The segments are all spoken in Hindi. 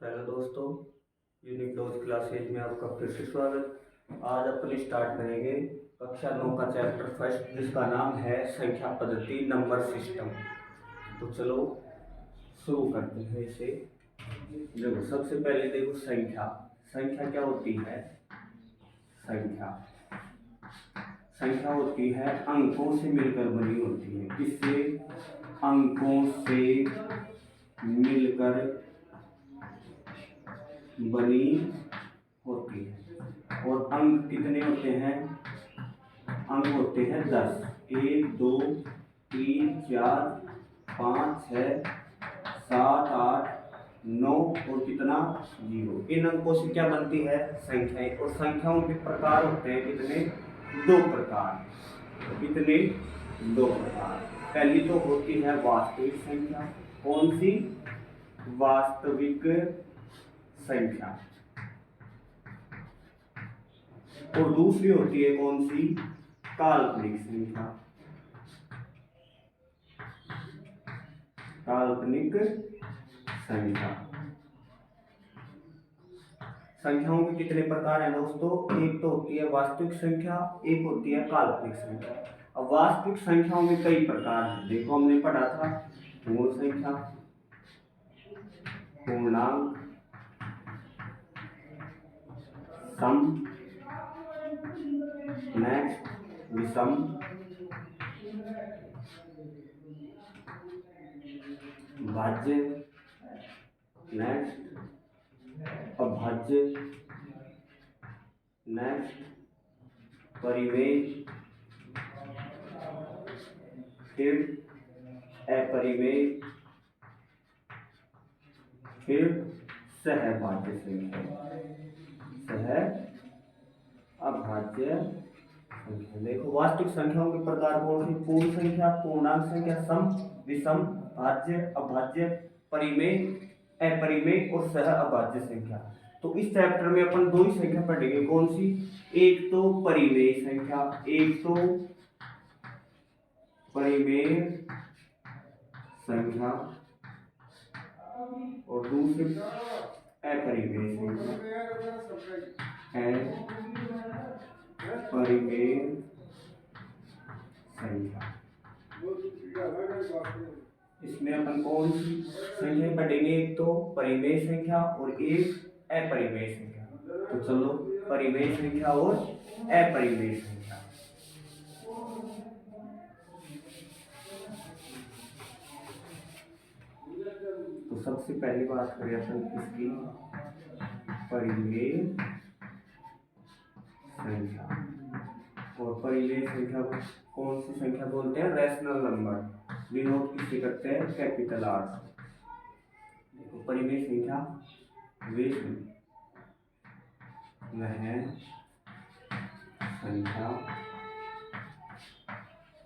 हेलो दोस्तों, यूनिक डोज क्लासेज में आपका फिर से स्वागत। आज अपन स्टार्ट करेंगे कक्षा 9 का चैप्टर फर्स्ट, जिसका नाम है संख्या पद्धति नंबर सिस्टम। तो चलो शुरू करते हैं इसे। देखो, सबसे पहले देखो संख्या। संख्या क्या होती है? संख्या संख्या होती है अंकों से मिलकर बनी होती है। किससे? अंकों से मिलकर बनी होती है। और अंक कितने होते हैं? अंक होते हैं 10। 1 2 3 4 5 6 7 8 9 और कितना? 0। इन अंकों से क्या बनती है? संख्याएं। और संख्याओं के प्रकार होते हैं कितने? 2 प्रकार। कितने? 2 प्रकार। पहली तो होती है वास्तविक संख्या। कौन सी? वास्तविक संख्या। और दूसरी होती है कौन सी? काल्पनिक संख्या। काल्पनिक संख्या। संख्याओं के कितने प्रकार हैं दोस्तों? एक तो होती है वास्तविक संख्या, एक होती है काल्पनिक संख्या। अब वास्तविक संख्याओं में कई प्रकार हैं। देखो, हमने पढ़ा था पूर्ण संख्या, पूर्णांक, सम, नेक्स्ट विषम, भाज्य, नेक्स्ट अभाज्य, नेक्स्ट परिमेय, फिर अपरिमेय, फिर सहभाज्य संख्या। अभाज्य संख्या। देखो, वास्तविक संख्याओं के प्रकार कौन सी? पूर्ण संख्या, पूर्णांक संख्या, सम, विषम, भाज्य, अभाज्य, परिमेय, अपरिमेय और सह अभाज्य संख्या। तो इस चैप्टर में अपन 2 ही संख्या पढ़ेंगे। कौन सी? एक तो परिमेय संख्या, एक तो परिमेय संख्या और दूसरी अपरिमेय संख्या। अपरिमेय संख्या। इसमें अपन कौन सी संख्या पढ़ेंगे? एक तो परिमेय संख्या और एक अपरिमेय संख्या। तो चलो, परिमेय संख्या और अपरिमेय संख्या। तो सबसे पहली बात करें अपन इसकी परिमेय संख्या। और परिमेय संख्या को कौन सी संख्या बोलते हैं? Rational number. डिनोट किससे करते हैं? Capital R. देखो, परिमेय संख्या वे वह संख्या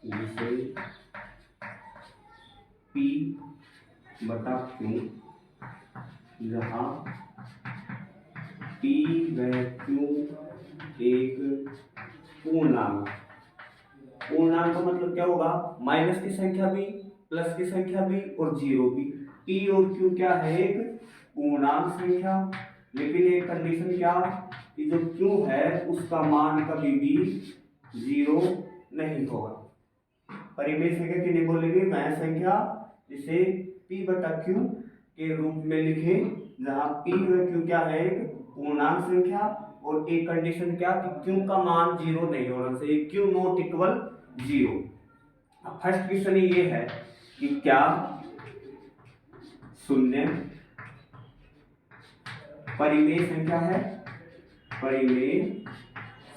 जिसे P बटा Q, जहाँ P व Q एक पूर्णांक। पूर्णांक का मतलब क्या होगा? माइनस की संख्या भी, प्लस की संख्या भी और जीरो भी। P और Q क्या है? एक पूर्णांक संख्या। लेकिन एक कंडीशन क्या? कि जो Q है उसका मान कभी भी 0 नहीं होगा। परिमेय संख्या किन्हें बोलेंगे? वह संख्या जिसे P बटा Q के रूप में लिखे, जहां P व Q क्या है? एक पूर्णांक संख्या। और एक कंडीशन क्या? कि Q का मान 0 नहीं होना चाहिए। Q not equal 0। अब फर्स्ट क्वेश्चन ये है कि क्या शून्य परिमेय संख्या है? परिमेय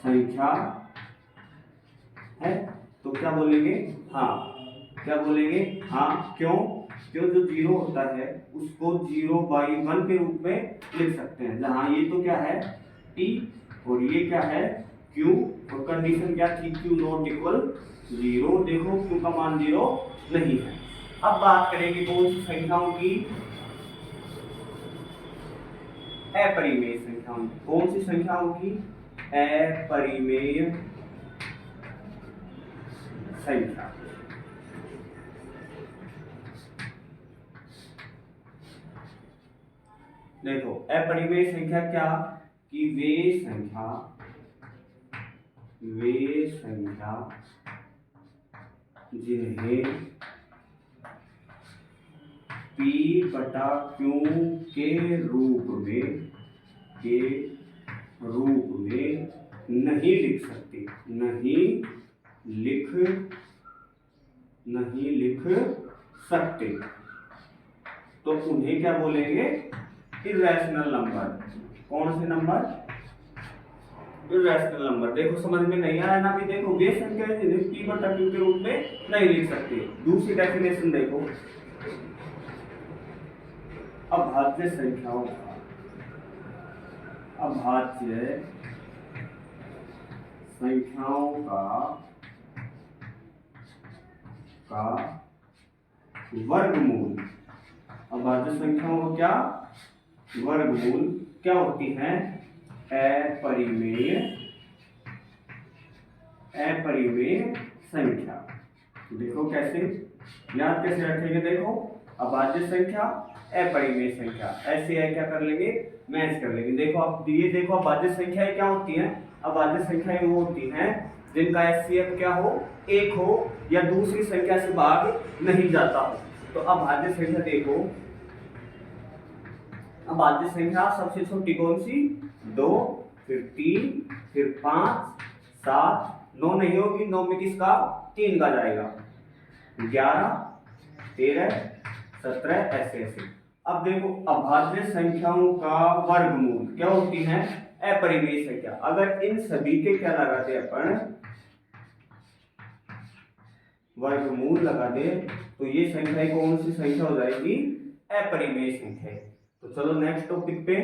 संख्या है। तो क्या बोलेंगे? हाँ। क्या बोलेंगे? हाँ। क्यों? क्यों? जो 0 होता है उसको 0/1 के रूप में लिख सकते हैं। जहां ये तो क्या है? T और ये क्या है? Q। और कंडीशन क्या थी? Q not equal 0। देखो, Q का मान 0 नहीं है। अब बात करेंगे कौन सी संख्याओं की? अपरिमेय संख्याओं की। कौन सी संख्याओं की? अपरिमेय संख्या। देखो अपरिमेय संख्या क्या, कि वे संख्या जिन्हें P बटा Q के रूप में नहीं लिख सकते, तो उन्हें क्या बोलेंगे, इर्रेशनल नंबर। कौन से नंबर, इर्रेशनल नंबर। देखो समझ में नहीं आया ना, अभी देखो वे संख्या जिन्हें P बटा Q के रूप में नहीं लिख सकते। दूसरी डेफिनेशन देखो, अभाज्य संख्याओं का वर्गमूल। अभाज्य संख्याओं का क्या वर्गमूल क्या होती है, अपरिमेय संख्या। देखो कैसे याद कैसे रखेंगे, देखो अभाज्य संख्या अपरिमेय संख्या, ऐसे है क्या कर लेंगे, मैच कर लेंगे। देखो आप दिए, देखो अभाज्य संख्याएं क्या होती हैं, अभाज्य संख्याएं वो होती हैं जिनका एचसीएफ क्या हो, एक हो या दूसरी संख्या से भाग नहीं जाता हो। तो अभाज्य संख्या देखो, अभाज्य संख्या सबसे छोटी कौन सी, 2, फिर 3, फिर 5, 7, 9 नहीं होगी, 9 में किसका 3 का जाएगा, 11, 13, 17, ऐसे ऐसे। अब देखो अभाज्य संख्याओं का वर्गमूल क्या होती है, अपरिमेय संख्या। अगर इन सभी के क्या लगा दे अपन, वर्गमूल लगा दे, तो ये संख्या कौन सी संख्या हो जाएगी, अपरिमेय संख्या। तो चलो नेक्स्ट टॉपिक पे,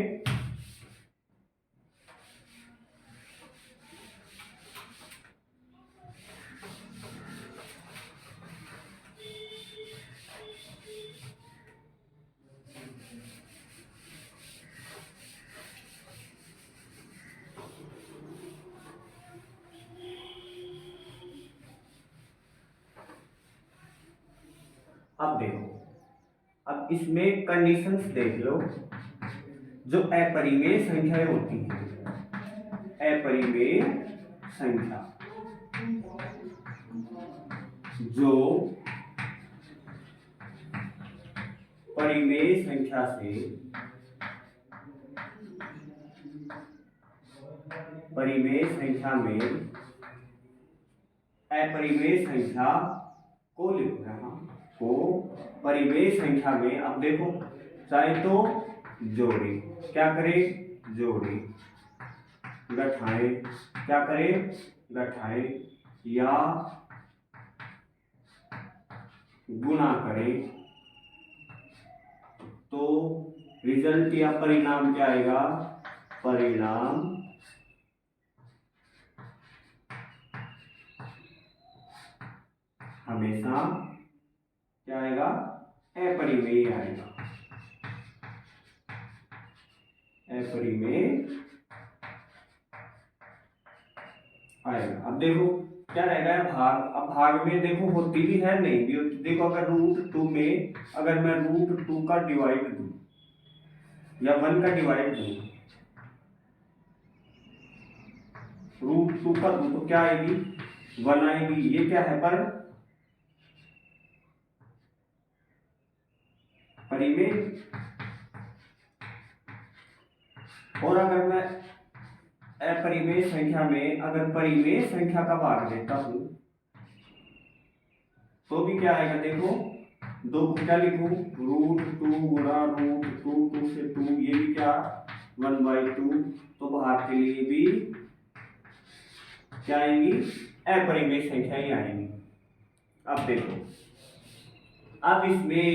अब देखो, अब इसमें कंडीशंस देख लो। जो अपरिमेय संख्याएं होती हैं, अपरिमेय संख्या, जो परिमेय संख्या से परिमेय संख्या में अपरिमेय संख्या को लिख रहा को परिमेय संख्या में, अब देखो चाहे तो जोड़े, क्या करे, जोड़े, गठाए, क्या करे, गठाए, या गुणा करे, तो रिजल्ट या परिणाम क्या आएगा, परिणाम हमेशा क्या आएगा, अपरिमेय आएगा, अपरिमेय आएगा। अब देखो क्या रहेगा भाग, अब भाग में देखो होती भी है नहीं भी होती। देखो अगर √2 में अगर मैं √2 का डिवाइड दूं या 1 का डिवाइड दूं, √2 का दूं तो क्या आएगी, 1 आएगी। ये क्या है, पर परिमेय। और अगर मैं अपरिमेय संख्या में अगर परिमेय संख्या का भाग देता हूं तो भी क्या आएगा, देखो 2 को क्या लिखूं, √2 गुणा √2, 2 से 2, ये भी क्या 1/2। तो भाग के लिए भी क्या आएंगी, अपरिमेय संख्या ही आएंगी। अब देखो, अब इसमें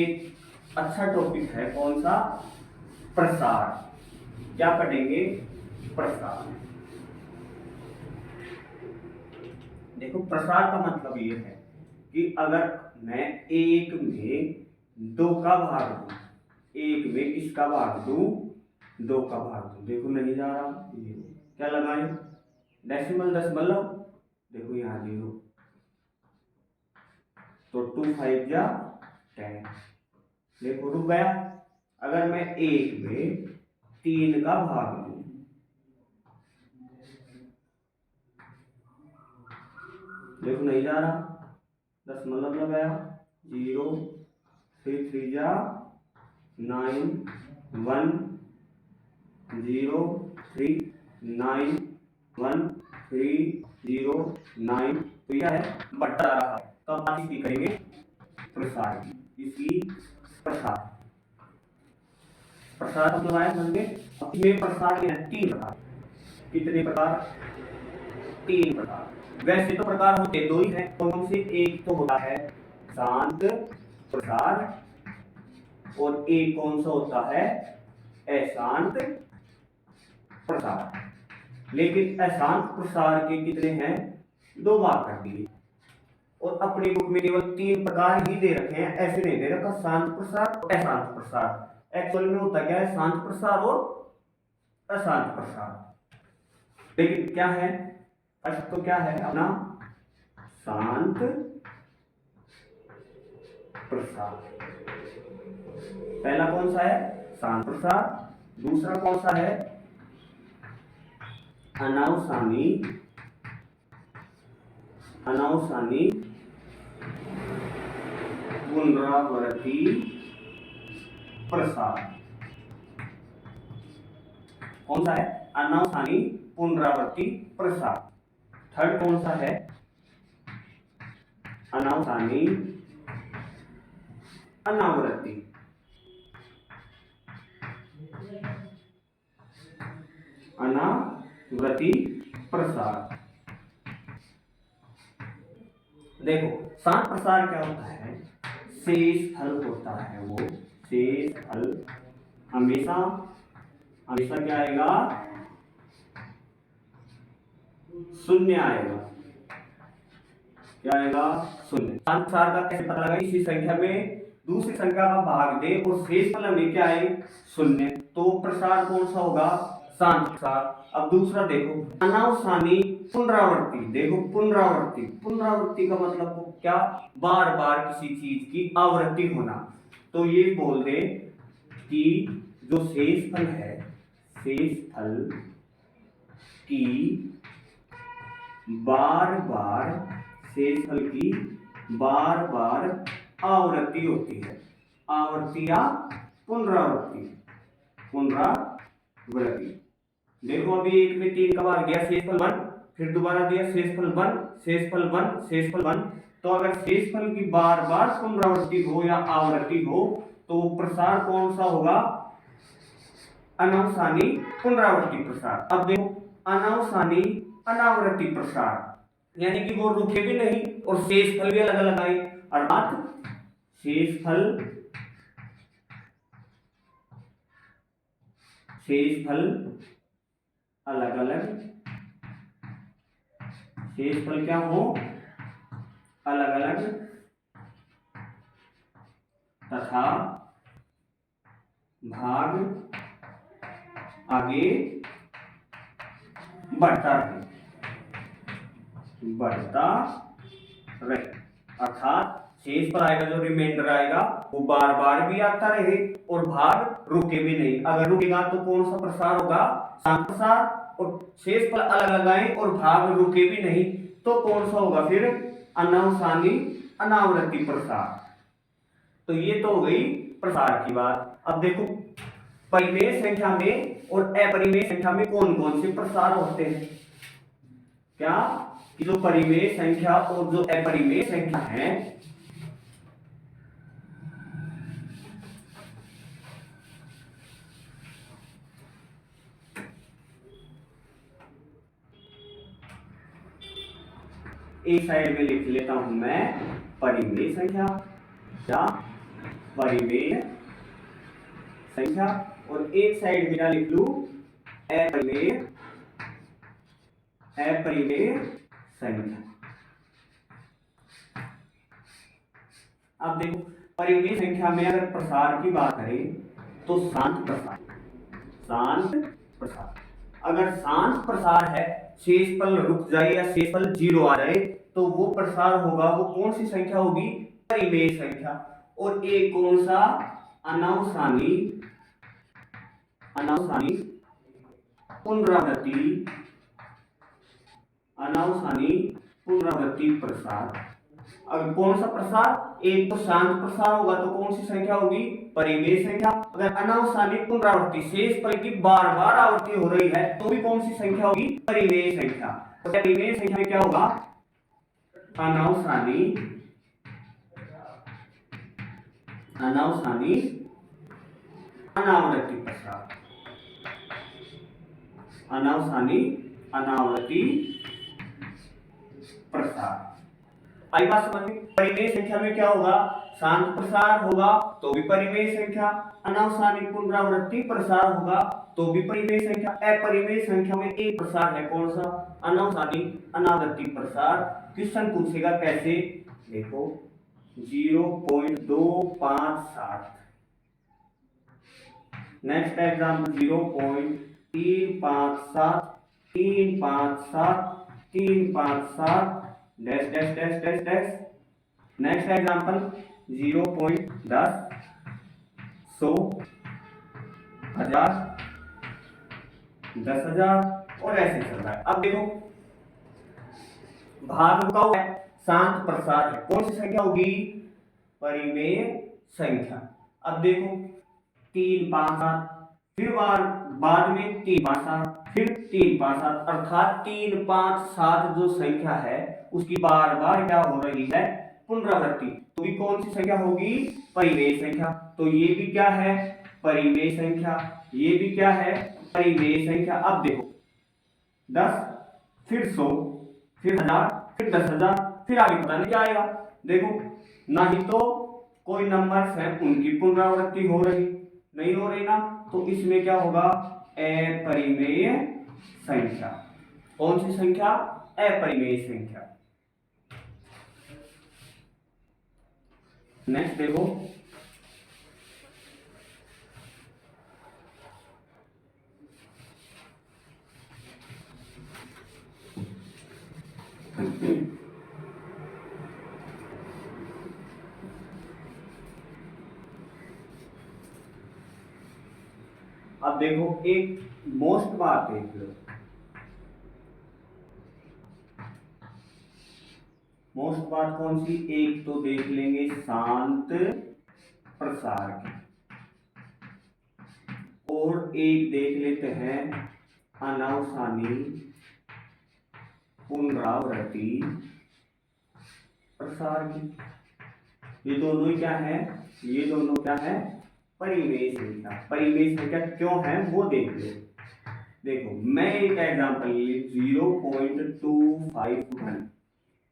अच्छा टॉपिक है कौन सा, प्रसार। क्या पढ़ेंगे, प्रसार। देखो प्रसार का मतलब ये है कि अगर मैं 1 में 2 का भाग दूं, 1 में किसका भाग दूं, 2 का भाग दूं, देखो नहीं जा रहा, ये क्या लगाए, डेसिमल दशमलव, देखो यहाँ 0, तो 2 5 या 10, देखो रुक गया। अगर मैं 1 में 3 का भाग दूं। देखो नहीं जा रहा, दशमलव लगाया 0 फिर 3 जा 9 1 0 3 9 1 3 0 9। तो यह है बढ़ता रहा। तो अब बात इसकी करेंगे प्रसार की। इसकी प्रसार प्रसार मतलब आया समझे। अब इसमें प्रसार के हैं 3 प्रकार। कितने प्रकार? 3 प्रकार। वैसे तो प्रकार होते 2 ही हैं, कौन से? एक तो होता है शांत प्रसार और एक कौन सा होता है? अशांत प्रसार। लेकिन अशांत प्रसार के कितने हैं? 2 भाग कर दिए। और अपने बुक में केवल 3 प्रकार ही दे रखे हैं, ऐसे नहीं दे रखा शांत प्रसार और अशांत प्रसार। एक्चुअल में होता क्या है? शांत प्रसार और अशांत प्रसार। लेकिन क्या है? फर्स्ट तो क्या है अपना? शांत प्रसार। पहला कौन सा है? शांत प्रसार। दूसरा कौन सा है? अनावसानी पुनरावृत्ति प्रसार। कौन सा है? अनावसानी पुनरावृत्ति प्रसार। थर्ड कौन सा है? अनावसानी अनावृत्ति। अनावृत्ति प्रसार। देखो शांत प्रसार क्या होता है? शेष फल होता है वो। शेष फल हमेशा हमेशा क्या आएगा? शून्य आएगा। क्या आएगा? शून्य। शांत प्रसार का कैसे पता लगा? इसी संख्या में दूसरी संख्या का भाग दे और शेष फल हमें क्या आए? शून्य। तो प्रसार कौन सा होगा? शांत प्रसार। अब दूसरा देखो अनावसानी पुनरावृत्ति। देखो पुनरावृत्ति, पुनरावृत्ति का मतलब क्या? बार बार किसी चीज की आवृत्ति होना। तो ये बोल दे कि जो शेष फल है, शेष फल की बार बार, शेष फल की बार बार आवृत्ति होती है। आवृत्ति या पुनरावृत्ति? पुनरावृत्ति। देखो अभी 1 में 3 का भाग गया, शेषफल 1, फिर दोबारा दिया शेषफल 1, शेषफल 1, शेषफल 1। तो अगर शेषफल की बार बार पुनरावृत्ति हो या आवृत्ति हो तो प्रसार कौन सा होगा? अनावसानी पुनरावृत्ति प्रसार। अब देखो अनावसानी अनावृत्ति प्रसार यानी कि वो रुके भी नहीं और शेषफल भी अलग अलग आए, अर्थात शेषफल अलग अलग, शेषफल क्या हो? अलग अलग तथा भाग आगे बढ़ता रहे। अर्थात शेष पर आएगा जो रिमाइंडर आएगा वो बार बार भी आता रहे और भाग रुके भी नहीं। अगर रुकेगा तो कौन सा प्रसार होगा? शांत प्रसार। और शेष पर अलग लगाए और भाग रुके भी नहीं तो कौन सा होगा फिर? अनावसानी अनावृत्ति प्रसार। तो ये तो हो गई प्रसार की बात। अब देखो परिमेय संख्या में और अपरिमेय संख्या में कौन कौन से प्रसार होते हैं? क्या कि जो परिमेय संख्या और जो अपरिमेय संख्या है, एक साइड में लिख लेता हूं मैं परिमेय संख्या या परिमेय संख्या और एक साइड में लिख लूं अपरिमेय संख्या। अब देखो परिमेय संख्या में अगर प्रसार की बात करें तो शांत प्रसार। अगर शांत प्रसार है, शेषफल रुक जाए या शेषफल 0 आ जाए तो वो प्रसार होगा, वो कौन सी संख्या होगी? परिमेय संख्या। और एक कौन सा? अनावसानी पुनरावृत्ति, अनावसानी पुनरावृत्ति प्रसार। अब कौन सा प्रसार? एक तो शांत प्रसार होगा तो कौन सी संख्या होगी? परिमेय संख्या। अगर अनावसानी पुनरावृत्ति शेष फल की बार बार आवृत्ति हो रही है तो भी कौन सी संख्या होगी? परिमेय संख्या। तो परिमेय संख्या में क्या होगा? अनावसानी अनावृत्ति प्रसार, अनावसानी अनावृत्ति प्रसार। आई बात समझ में? परिमेय संख्या में क्या होगा? शांत प्रसार होगा तो भी परिमेय संख्या, अनावसानी पुनरावृत्ति प्रसार होगा तो भी परिमेय संख्या। अपरिमेय संख्या में एक प्रसार है, कौन सा? अनावसानी अनावृत्ति प्रसार। क्वेश्चन पूछेगा कैसे? देखो 0.257, next example 0.357 dash dash dash dash dash. Next example 0.10 100 1000 10,000 और ऐसे चल रहा है। अब देखो भाग रुका हुआ है, शांत प्रसार है, कौन सी संख्या होगी? परिमेय संख्या। अब देखो 3 5 7, फिर बाद में 3 5 7, फिर 3 5 7, अर्थात 3 5 7 जो संख्या है उसकी बार बार क्या हो रही है? पुनरावृत्ति। तो ये कौन सी संख्या होगी? परिमेय संख्या। तो ये भी क्या है? परिमेय संख्या। ये भी क्या है? परिमेय संख्या। अब देखो 10, फिर 100, फिर 1000, फिर 10,000, फिर आगे पता नहीं क्या आएगा। देखो ना ही तो कोई नंबर्स है उनकी पुनरावृत्ति हो रही, नहीं हो रही ना, तो इसमें क्या होगा? अपरिमेय संख्या। कौन सी संख्या? अपरिमेय संख्या। नेक्स्ट देखो अब देखो एक मोस्ट बात देख लो, मोस्ट बात कौन सी? एक तो देख लेंगे शांत प्रसार की, और एक देख लेते हैं अनावसानी पुनरावृत्ति प्रसार की। ये दोनों ही क्या है? ये दोनों क्या है? परिमेय संख्या। परिमेय संख्या क्यों है वो देख लो। देखो मैं एक एग्जांपल 0.251,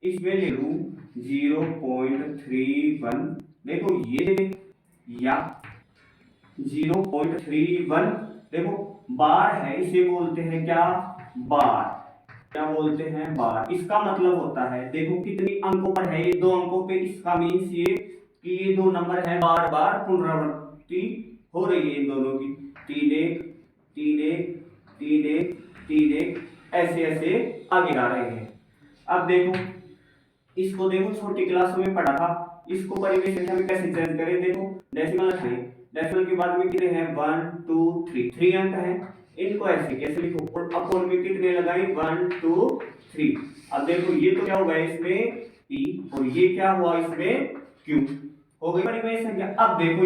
इसमें ले लूं 0.31, देखो ये या 0.31, देखो बार है, इसे बोलते हैं क्या? बार। क्या बोलते हैं? बार। इसका मतलब होता है, देखो कितनी अंकों पर है ये? 2 अंकों पे। इसका मीन्स ये कि ये 2 नंबर है बार बार पुनरावृत्ति हो रही है इन दोनों की। 3 1 3 1 3 1 3 1 ऐसे ऐसे आगे जा रहे हैं। अब देखो इसको, देखो छोटी क्लासों में पढ़ा था, इसको परिमेय संख्या में कैसे चेंज करें? देखो डेसिमल है, डेसिमल के बाद में कितने हैं? 1 2 3 अंक हैं, इनको ऐसे कैसे लिखो? और अपोन में कितने लगाए? 1 2 3। अब देखो ये तो क्या होगा इसमें? p, और ये क्या हुआ इसमें? q। हो गई परिमेय संख्या। अब देखो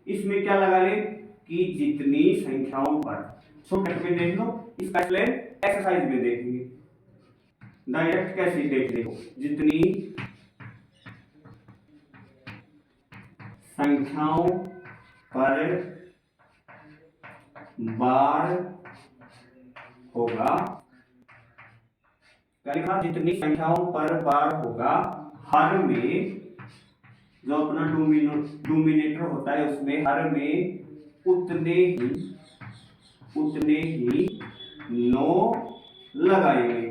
इसमें क्या लगा ले कि जितनी संख्याओं पर, शॉर्टकट में देख लो, इसका एक्सप्लेन एक्सरसाइज में देखेंगे। डायरेक्ट कैसे देख, देखो जितनी संख्याओं पर बार होगा, क्या लिखा? जितनी संख्याओं पर बार होगा हर में, जो अपना डोमिनेटर होता है उसमें हर में उतने ही 9 लगाएंगे।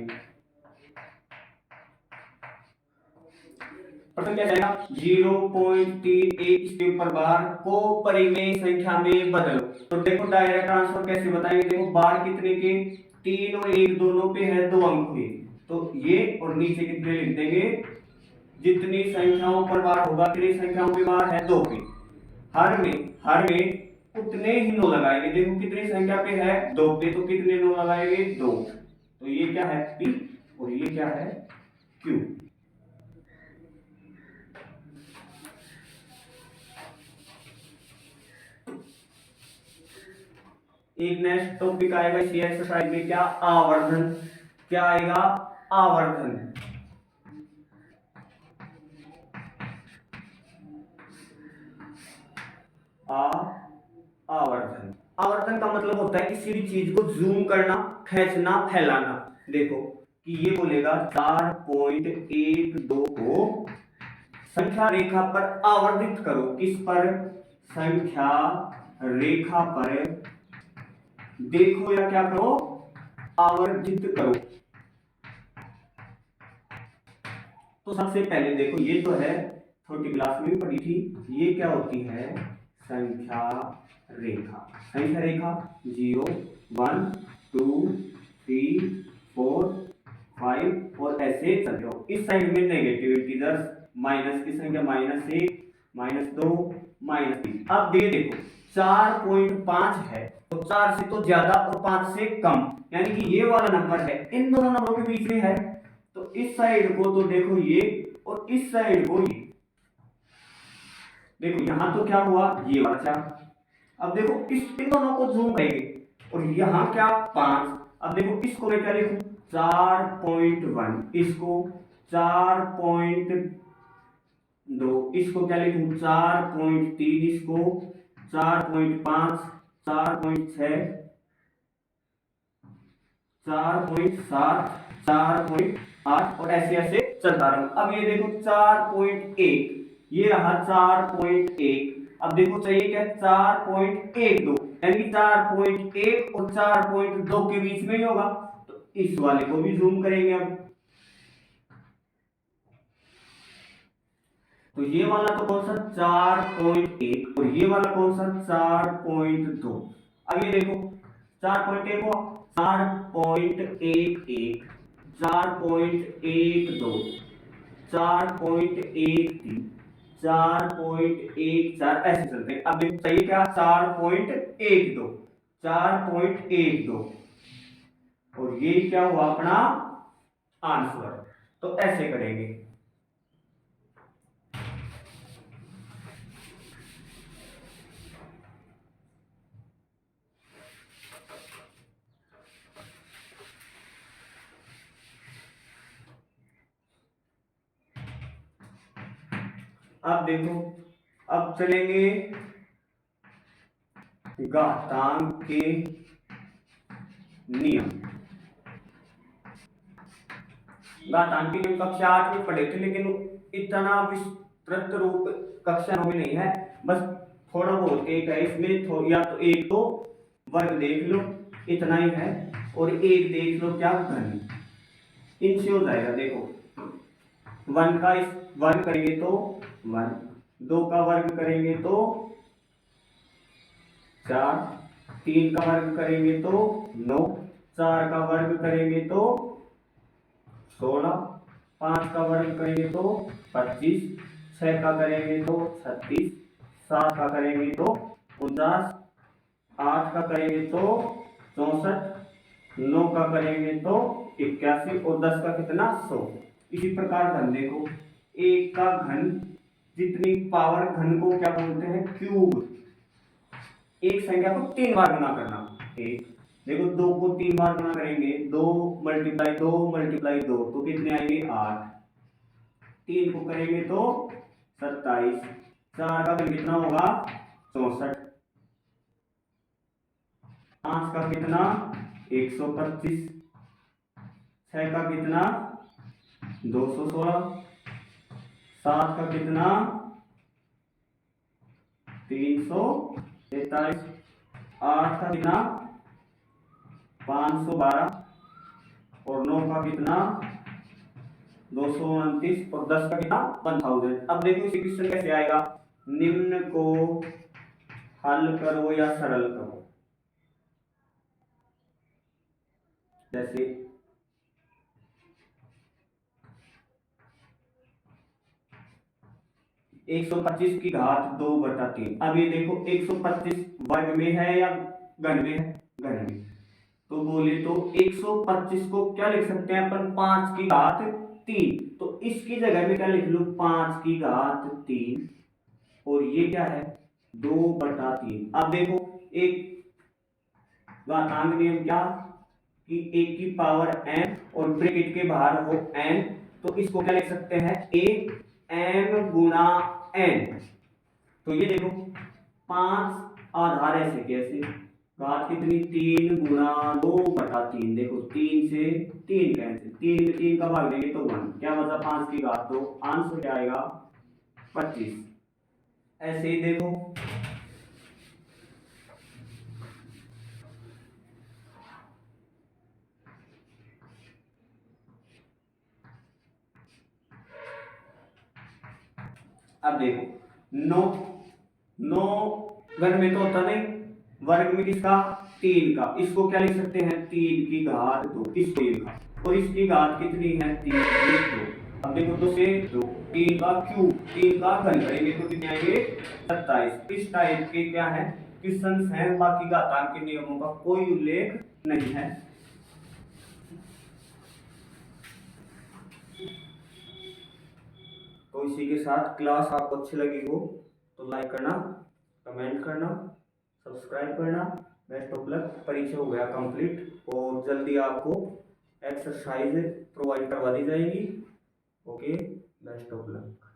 प्रश्न क्या जाएगा? 0.31 के ऊपर बार को परिमेय संख्या में बदलो। तो देखो डायरेक्ट ट्रांसफर कैसे बताएंगे? देखो बार कितने के? 3 और 1 दोनों पे है 2 अंक हुए, तो ये और नीचे कितने लिख देंगे? जितनी संख्याओं पर बार होगा, कितनी संख्याओं पे बार है? 2 पे। हर में उतने ही 9 लगाएंगे। देखो कितनी संख्या पे है, 2 पे, तो कितने 9 लगाएंगे, 2। तो ये क्या है, P, और ये क्या है, Q। एक नेक्स्ट टॉपिक आएगा इसी एक्सरसाइज में, क्या, आवर्धन। क्या आएगा, आवर्धन। आवर्धन, आवर्धन का मतलब होता है किसी भी चीज को जूम करना, खींचना, फैलाना। देखो कि ये बोलेगा 4.12 को संख्या रेखा पर आवर्धित करो। किस पर, संख्या रेखा पर, देखो या क्या करो, आवर्धित करो। तो सबसे पहले देखो, ये तो है, छोटी क्लास में भी पढ़ी थी, ये क्या होती है, संख्या रेखा। संख्या रेखा 0, 1, 2, 3, 4, 5 और ऐसे चलते हो। इस साइड में नेगेटिव इंटीजर्स, माइनस की संख्या -1, -2, -3। अब ये देखो 4.5 है, तो 4 से तो ज्यादा और 5 से कम, यानी कि ये वाला नंबर है, इन दोनों नंबरों के बीच में है। तो इस साइड को तो देखो ये, और इस साइड को ये। देखो यहां तो क्या हुआ, ये वाला 4। अब देखो इन दोनों को जूम करेंगे, और यहां क्या, 5। अब देखो इसको मैं क्या लिखूं, 4.1, इसको 4.2, इसको क्या लिखूं, 4.3, इसको 4.5, 4.6, 4.7, 4.8 और ऐसे ऐसे चलता रहा। अब ये देखो 4.1, ये रहा 4.1। अब देखो चाहिए क्या, 4.12, यानी 4.1 और 4.2 के बीच में ही होगा। तो इस वाले को भी जूम करेंगे। अब तो ये वाला तो कौन सा, 4.1, और ये वाला कौन सा, 4.2। अब ये देखो 4.1 को 4.11, 4.12, 4.13, 4.14 ऐसे चलते हैं। अब देखो चाहिए क्या, 4.12, 4.12, और ये क्या हुआ अपना आंसर। तो ऐसे करेंगे। अब देखो, अब चलेंगे घातांक के नियम। घातांक के नियम कक्षा 8 में पढ़े थे, लेकिन इतना विस्तृत रूप कक्षा 9 में नहीं है, बस थोड़ा बहुत एक है इसमें, या तो एक तो वर्ग देख लो, इतना ही है, और एक देख लो क्या, घन। इनसे हो जाएगा। देखो 1 का इस वर्ग करेंगे तो 1, 2 का वर्ग करेंगे तो 4, 3 का वर्ग करेंगे तो 9, 4 का वर्ग करेंगे तो 16, 5 का वर्ग करेंगे तो 25, 6 का करेंगे तो 36, 7 का करेंगे तो 49, 8 का करेंगे तो 64, 9 का करेंगे तो 81, और 10 का कितना, 100। इसी प्रकार घन देखो, एक का घन, जितनी पावर घन को क्या बोलते हैं, क्यूब। एक संख्या को 3 बार गुना करना। एक, देखो 2 को 3 बार गुना करेंगे, 2 × 2 × 2 तो कितने आएंगे, 8। 3 को करेंगे तो 27, 4 का कितना होगा, 64, 5 का कितना, 125, 6 का कितना, 216, 7 का कितना, 343, 8 का कितना, 512, और 9 का कितना, 229, और 10 का कितना, 1000। अब देखो इसी क्वेश्चन कैसे आएगा, निम्न को हल करो या सरल करो। जैसे 125 की घात 2/3। अब ये देखो 125 वर्ग में है या घन में है? घन में। तो बोले तो 125 को क्या लिख सकते हैं अपन? 5 की घात 3। तो इसकी जगह में क्या लिख लूं? 5 की घात 3। और ये क्या है? 2/3। अब देखो एक घातांक नियम क्या कि एक की पावर n और ब्रैकेट के बाहर हो n, तो इसको क्या लिख सकते हैं? a m गुणा n। तो ये देखो 5 आधार ऐसे कैसे? घात कितनी? 3 गुणा 2/3। देखो 3 से 3 कैंसिल, 3 में 3 का भाग देंगे तो 1, क्या बचा? 5 की घात 2। आंसर क्या आएगा? 25। ऐसे ही देखो अब देखो 9 9 घन में तो होता नहीं, वर्ग में किसका? 3 का। इसको क्या लिख सकते हैं? 3 की घात 2। इस 3 का, और इसकी घात कितनी है? 3 की 2। अब देखो 2 से 2, 3 का क्यूब, 3 का घन करेंगे तो कितने आएंगे? 27। इस टाइप के क्या है? क्वेश्चंस हैं। बाकी घातांक के नियमों का कोई उल्लेख नहीं है। तो इसी के साथ क्लास आपको अच्छी लगी हो तो लाइक करना, कमेंट करना, सब्सक्राइब करना। Best of luck. परीक्षा हो गया कंप्लीट और जल्दी आपको एक्सरसाइज प्रोवाइड करवा दी जाएगी। Okay, best of luck.